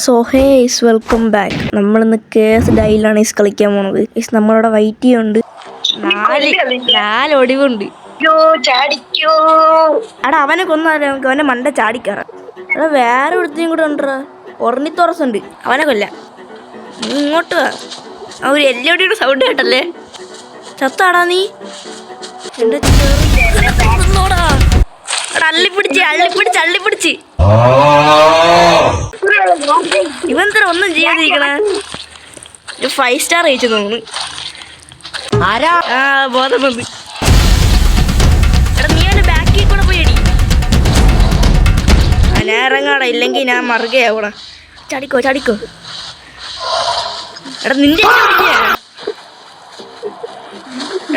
So ഹേയ്സ് welcome back. നമ്മളിന്ന് case ഡൈലാണ് കളിക്കാൻ പോണത്. നമ്മളിവിടെ വൈറ്റ് ചെയ്യുന്നുണ്ട്. നാല് ഒടിവുണ്ട്. എടാ അവനെ കൊന്നാലേ നമുക്ക് അവനെ മണ്ട ചാടിക്കറ. എടാ വേറെ ഒരുത്തിനും കൂടെ ഉണ്ടാ ഒർണിത്തോറസ് ഉണ്ട്, അവനെ കൊല്ല. നീ ഇങ്ങോട്ട് വാ. ആ ഒരു എല്ലോടിയുടെ സൗണ്ട് കേട്ടല്ലേ? ചത്താടാ നീ? അള്ളിപ്പിടിച്ച് ഇവന്തര ഒന്നും ചെയ്യാതിരിക്കണ. 5 സ്റ്റാർ അയച്ചു തോന്നുന്നു. ബോധം വന്ന്. എടാ നീ അവന്റെ ബാക്കിൽ കൂടെ പോയി അടി. ഞാൻ ഇറങ്ങാടാ, ഇല്ലെങ്കിൽ ഞാൻ മറുകയാവൂടാ. ചാടിക്കോ. എടാ നിന്റെ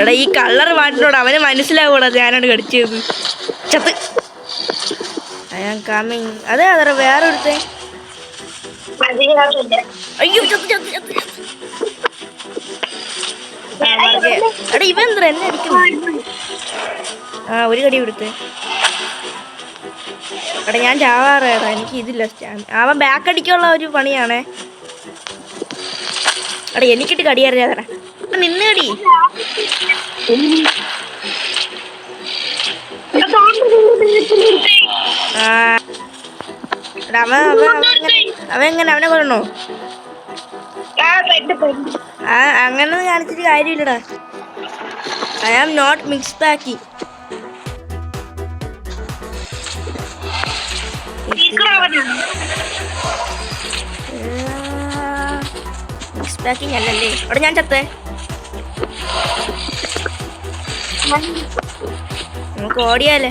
എടാ ഈ കളർ മാറ്റിനോട് അവന് മനസ്സിലാവൂടാ ഞാനാണ് കടിച്ചത്. ചത്ത്. അതെ വേറെ ഒരുത്തേ. അയ്യോ ചത്ത്. എടാ ഇവൻ എന്താ എന്നെ അടിക്കുന്നു? ഒരു കടി കൊടുത്തേ. എടാ ഞാൻ ചാവാറേടാ, എനിക്ക് ഇതില്ല. അവൻ ബാക്ക് അടിക്കാനുള്ള ഒരു പണിയാണേ. എടാ എനിക്കിട്ട് കടി അറിയാതടാ. നിന്ന് കടി. അവനെ കൊല്ലണോ? അങ്ങനെ കാണിച്ചിട്ട് കാര്യമില്ലടാ. I am not mix packing. Mix packing അല്ലല്ലേ? അവിടെ ഞാൻ ചത്തേ. നമുക്ക് ഓടിയാലേ.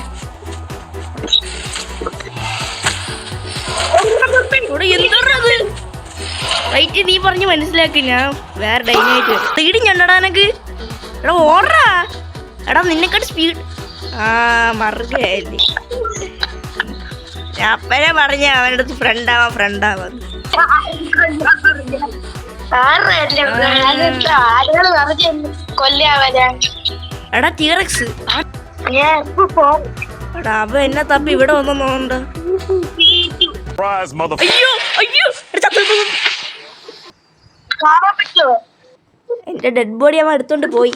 വൈറ്റ് നീ പറഞ്ഞ് മനസ്സിലാക്കി. ഞാൻ വേറെ ഡൈനായിട്ട് തീടിഞ്ഞണ്ടാ എനക്ക്. എടാ ഓടാ. എടാ നിന്നെക്കാട്ട് സ്പീഡ്. മറുകയല്ലേ. ഞാൻ അപ്പനെ പറഞ്ഞ അവൻ്റെ അടുത്ത് ഫ്രണ്ടാവാൻ. എടാ ടീറക്സ്. എടാ അവ എന്നെ തപ്പി ഇവിടെ വന്നോണ്ട്. അയ്യോ എന്റെ ഡെഡ് ബോഡി അവൻ എടുത്തോണ്ട് പോയി.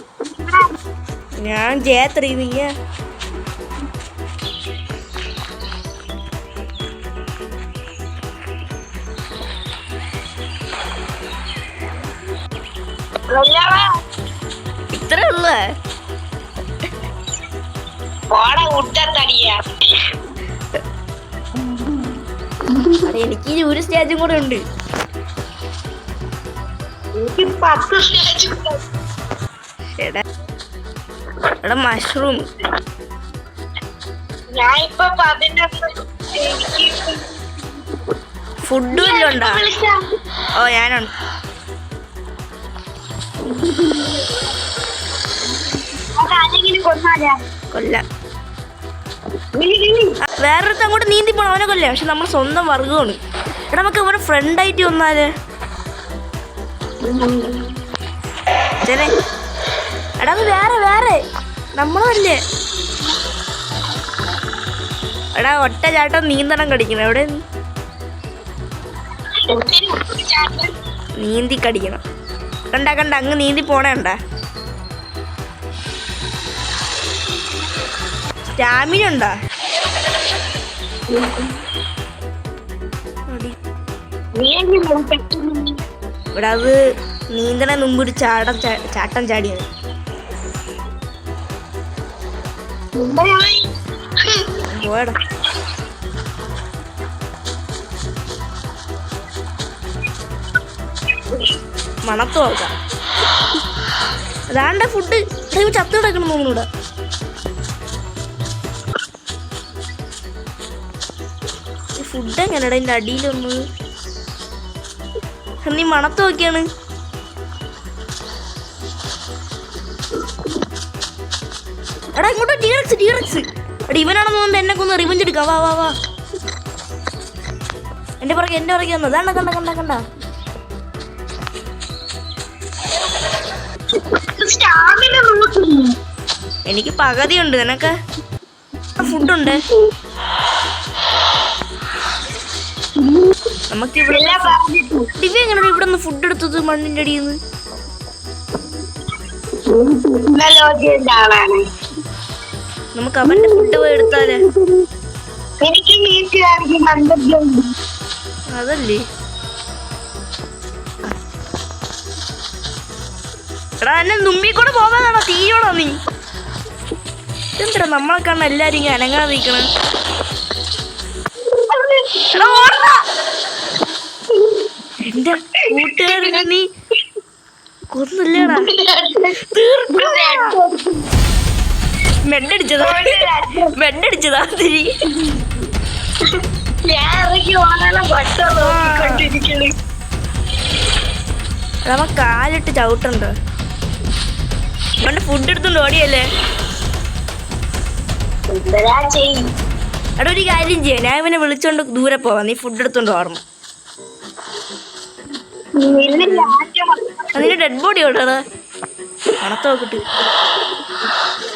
ഞാൻ ജയത്രീ. നീ ഇത്ര ഉള്ള എനിക്ക് ഒരു സ്റ്റേജും കൂടെ ഉണ്ട്. എടാ മഷ്റൂം. ഫുഡും എല്ലാം ഉണ്ടോ? ഓ ഞാനുണ്ട്. കൊല്ലാം. വേറൊരുത്ത അങ്ങോട്ട് നീന്തി പോണം, അവനെ കൊല്ലാം. പക്ഷെ നമ്മൾ സ്വന്തം വർഗമാണ്. എടാ നമുക്ക് അവനെ ഫ്രണ്ടായിട്ട് വന്നാല്. എടാ വേറെ നമ്മളല്ലേ. എടാ ഒറ്റ ചാട്ടം നീന്തണം കടിക്കണം. എവിടെ നീന്തി കടിക്കണം. കണ്ട അങ്ങ് നീന്തി പോണേണ്ട. സ്റ്റാമിന ഉണ്ടോ? ഇവിടെ അത് നീന്തണ മുമ്പ് ഒരു ചാട്ടം ചാടിയത്. പോയടാ. മണത്ത് നോക്കാം. അതാണ്ട ഫുഡ്. ചത്തു കിടക്കണം തോന്നുന്നൂടെ. ഫുഡ് എങ്ങനെയാടാ എൻ്റെ അടിയിലൊന്ന്? നീ മണത്ത് നോക്കിയാണ്. എടാ ഇങ്ങോട്ട് ടീറക്സ്. എടാ ഇവനാണെന്ന് തോന്നുന്നു എന്നെ കൊന്ന് റിവഞ്ച് എടുക്കാം. വാ എന്റെ പുറകെ വന്നു. കണ്ട എനിക്ക് പകുതിയുണ്ട്. നിനക്ക് ഫുഡുണ്ട്. നമുക്ക് ഇവിടെ ദിവ്യ എങ്ങനെ ഇവിടെ നിന്ന് ഫുഡ് എടുത്തത് മണ്ണിന്റെ അടിയിൽ നിന്ന്? നമുക്ക് അവന്റെ ഫുഡ് പോയി എടുത്താലേ. അതല്ലേ എടാ എന്നെ മുമ്പിൽ കൂടെ പോകാനാണോ തീയോടോ നീ? എന്താ നമ്മളെ കാണാൻ എല്ലാരും ഇങ്ങനെ അനങ്ങാതിരിക്കണ? എന്റെ കൂട്ടുകാരനെ നീ കൊന്നില്ലേടാ? മെഡടിച്ചതാ മെഡടിച്ചതാ തിരി. അവ കാലിട്ട് ചവിട്ടുണ്ടോ? അവന്റെ ഫുഡ് എടുത്തോണ്ട് ഓടിയല്ലേ? അവിടെ ഒരു കാര്യം ചെയ്യാം, ഞാൻ ഇവനെ വിളിച്ചോണ്ട് ദൂരെ പോവാം, നീ ഫുഡ് എടുത്തോണ്ട് ഓർമ്മ. നിന്റെ ഡെഡ് ബോഡി എവിടെയാണ്? പണത്ത് നോക്കിട്ട്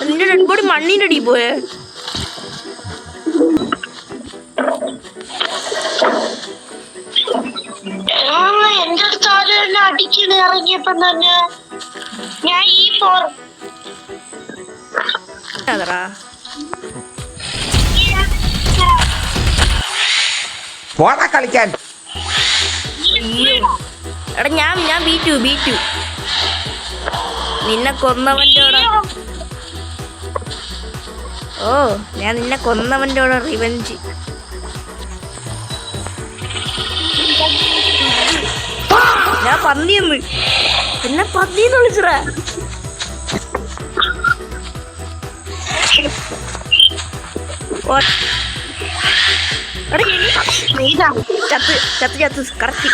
നിന്റെ ഡെഡ് ബോഡി മണ്ണിന്റെ അടിയിൽ പോയേ. എന്റെ അടുത്ത് അടിക്കണ ഇറങ്ങിയപ്പോ തന്നെ ഞാൻ ഈ പോടാ കളിക്കാൻ. എടാ ഞാൻ ബീറ്റു നിന്നെ കൊന്നവൻ്റെ ഓ ഞാൻ നിന്നെ കൊന്നവൻ്റെ റിവെഞ്ച്. ഞാൻ പന്നിയെന്ന് എന്നെ പന്നിന്ന് വിളിച്ചടാ. ചത്ത് ചത്ത് ചത്ത് കറക്റ്റ്.